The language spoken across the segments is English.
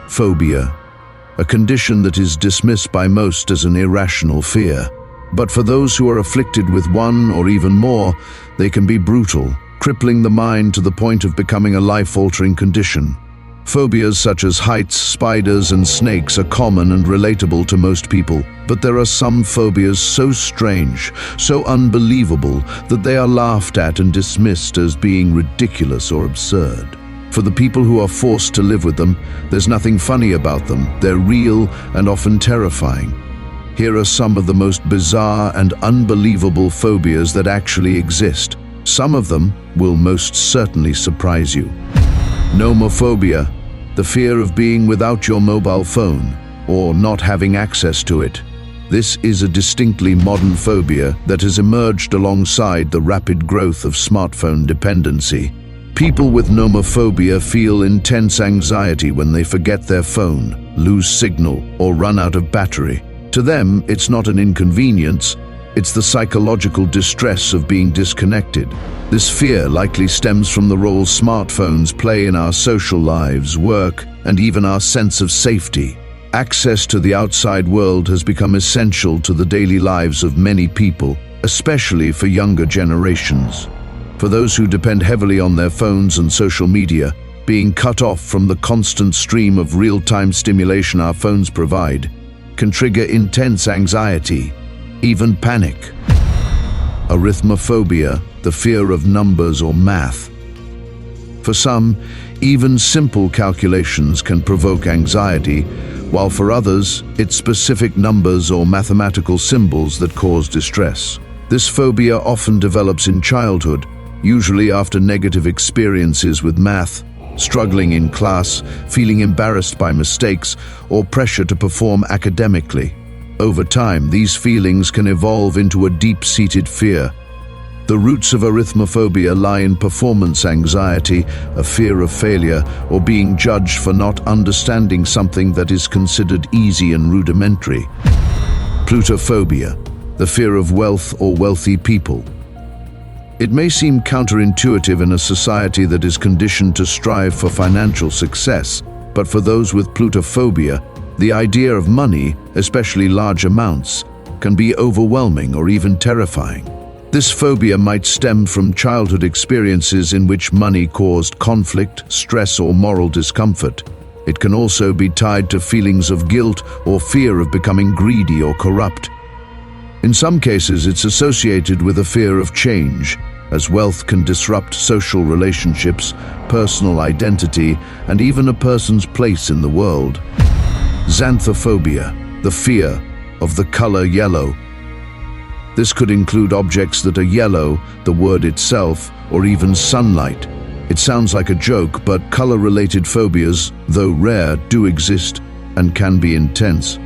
Phobia, a condition that is dismissed by most as an irrational fear. But for those who are afflicted with one or even more, they can be brutal, crippling the mind to the point of becoming a life-altering condition. Phobias such as heights, spiders, and snakes are common and relatable to most people, but there are some phobias so strange, so unbelievable, that they are laughed at and dismissed as being ridiculous or absurd. For the people who are forced to live with them, there's nothing funny about them. They're real and often terrifying. Here are some of the most bizarre and unbelievable phobias that actually exist. Some of them will most certainly surprise you. Nomophobia, the fear of being without your mobile phone or not having access to it. This is a distinctly modern phobia that has emerged alongside the rapid growth of smartphone dependency. People with nomophobia feel intense anxiety when they forget their phone, lose signal, or run out of battery. To them, it's not an inconvenience, it's the psychological distress of being disconnected. This fear likely stems from the role smartphones play in our social lives, work, and even our sense of safety. Access to the outside world has become essential to the daily lives of many people, especially for younger generations. For those who depend heavily on their phones and social media, being cut off from the constant stream of real-time stimulation our phones provide can trigger intense anxiety, even panic. Arithmophobia, the fear of numbers or math. For some, even simple calculations can provoke anxiety, while for others, it's specific numbers or mathematical symbols that cause distress. This phobia often develops in childhood, usually after negative experiences with math, struggling in class, feeling embarrassed by mistakes, or pressure to perform academically. Over time, these feelings can evolve into a deep-seated fear. The roots of arithmophobia lie in performance anxiety, a fear of failure, or being judged for not understanding something that is considered easy and rudimentary. Plutophobia, the fear of wealth or wealthy people. It may seem counterintuitive in a society that is conditioned to strive for financial success, but for those with Plutophobia, the idea of money, especially large amounts, can be overwhelming or even terrifying. This phobia might stem from childhood experiences in which money caused conflict, stress, or moral discomfort. It can also be tied to feelings of guilt or fear of becoming greedy or corrupt. In some cases, it's associated with a fear of change, as wealth can disrupt social relationships, personal identity, and even a person's place in the world. Xanthophobia, the fear of the color yellow. This could include objects that are yellow, the word itself, or even sunlight. It sounds like a joke, but color-related phobias, though rare, do exist and can be intense.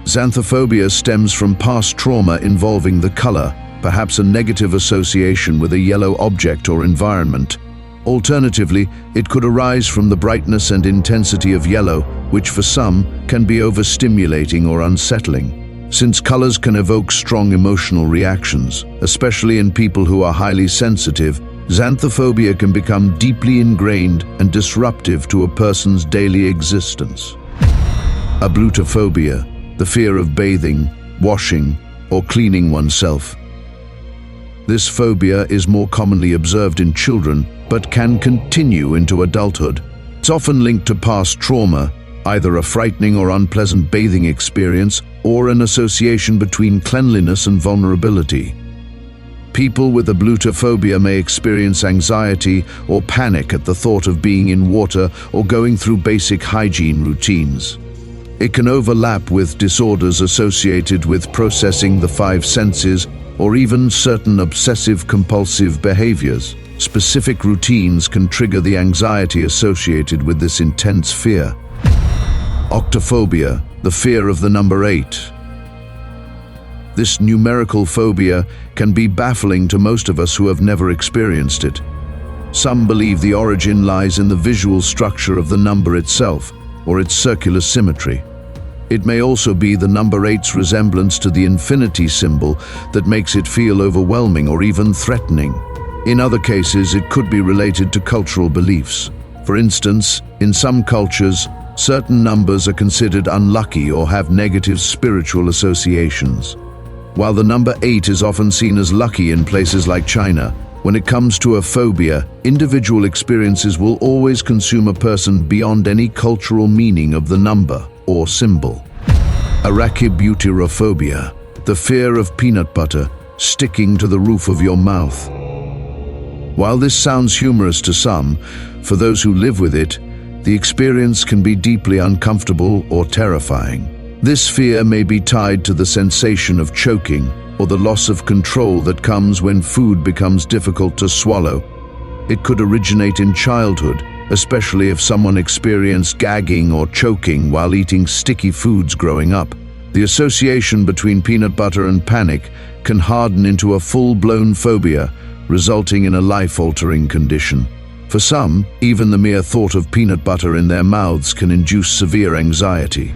Xanthophobia stems from past trauma involving the color, perhaps a negative association with a yellow object or environment. Alternatively, it could arise from the brightness and intensity of yellow, which for some can be overstimulating or unsettling. Since colors can evoke strong emotional reactions, especially in people who are highly sensitive, xanthophobia can become deeply ingrained and disruptive to a person's daily existence. Ablutophobia, the fear of bathing, washing, or cleaning oneself. This phobia is more commonly observed in children, but can continue into adulthood. It's often linked to past trauma, either a frightening or unpleasant bathing experience, or an association between cleanliness and vulnerability. People with ablutophobia may experience anxiety or panic at the thought of being in water or going through basic hygiene routines. It can overlap with disorders associated with processing the five senses or even certain obsessive-compulsive behaviors. Specific routines can trigger the anxiety associated with this intense fear. Octophobia, the fear of the number 8. This numerical phobia can be baffling to most of us who have never experienced it. Some believe the origin lies in the visual structure of the number itself, or its circular symmetry. It may also be the number 8's resemblance to the infinity symbol that makes it feel overwhelming or even threatening. In other cases, it could be related to cultural beliefs. For instance, in some cultures, Certain numbers are considered unlucky or have negative spiritual associations. While the number 8 is often seen as lucky in places like China, when it comes to a phobia, individual experiences will always consume a person beyond any cultural meaning of the number or symbol. Arachibutyrophobia, the fear of peanut butter sticking to the roof of your mouth. While this sounds humorous to some, for those who live with it, the experience can be deeply uncomfortable or terrifying. This fear may be tied to the sensation of choking or the loss of control that comes when food becomes difficult to swallow. It could originate in childhood, especially if someone experienced gagging or choking while eating sticky foods growing up. The association between peanut butter and panic can harden into a full-blown phobia, resulting in a life-altering condition. For some, even the mere thought of peanut butter in their mouths can induce severe anxiety.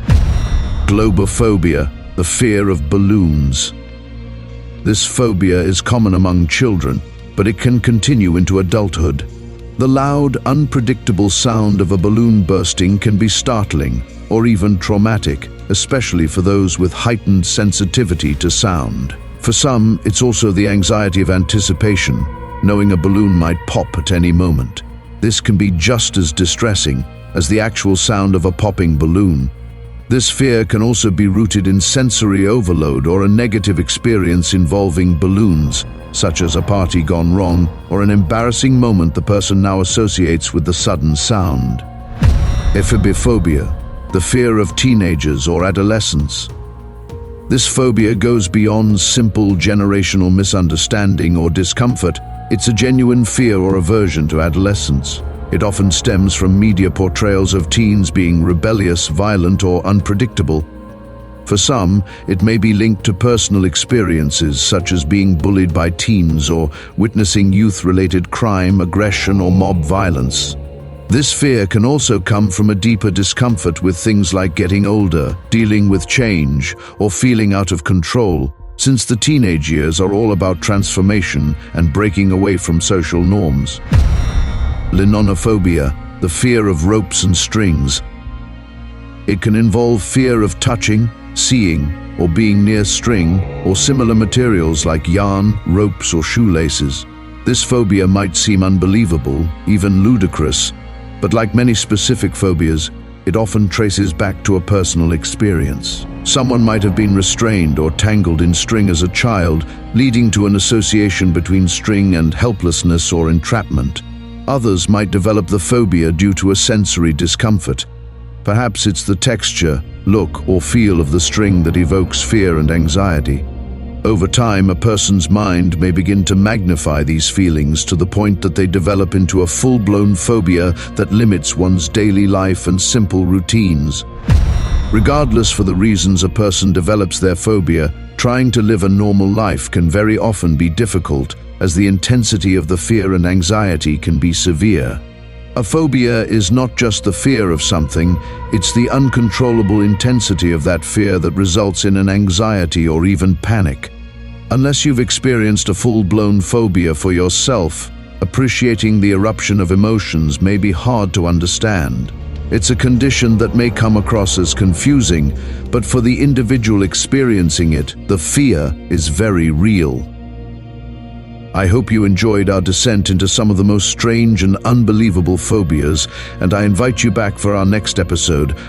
Globophobia, the fear of balloons. This phobia is common among children, but it can continue into adulthood. The loud, unpredictable sound of a balloon bursting can be startling or even traumatic, especially for those with heightened sensitivity to sound. For some, it's also the anxiety of anticipation, knowing a balloon might pop at any moment. This can be just as distressing as the actual sound of a popping balloon. This fear can also be rooted in sensory overload or a negative experience involving balloons, such as a party gone wrong or an embarrassing moment the person now associates with the sudden sound. Ephebiphobia, the fear of teenagers or adolescents. This phobia goes beyond simple generational misunderstanding or discomfort. It's a genuine fear or aversion to adolescence. It often stems from media portrayals of teens being rebellious, violent, or unpredictable. For some, it may be linked to personal experiences such as being bullied by teens or witnessing youth-related crime, aggression, or mob violence. This fear can also come from a deeper discomfort with things like getting older, dealing with change, or feeling out of control, since the teenage years are all about transformation and breaking away from social norms. Linonophobia, the fear of ropes and strings. It can involve fear of touching, seeing, or being near string or similar materials like yarn, ropes, or shoelaces. This phobia might seem unbelievable, even ludicrous, but like many specific phobias, it often traces back to a personal experience. Someone might have been restrained or tangled in string as a child, leading to an association between string and helplessness or entrapment. Others might develop the phobia due to a sensory discomfort. Perhaps it's the texture, look, or feel of the string that evokes fear and anxiety. Over time, a person's mind may begin to magnify these feelings to the point that they develop into a full-blown phobia that limits one's daily life and simple routines. Regardless for the reasons a person develops their phobia, trying to live a normal life can very often be difficult, as the intensity of the fear and anxiety can be severe. A phobia is not just the fear of something, it's the uncontrollable intensity of that fear that results in an anxiety or even panic. Unless you've experienced a full-blown phobia for yourself, appreciating the eruption of emotions may be hard to understand. It's a condition that may come across as confusing, but for the individual experiencing it, the fear is very real. I hope you enjoyed our descent into some of the most strange and unbelievable phobias, and I invite you back for our next episode,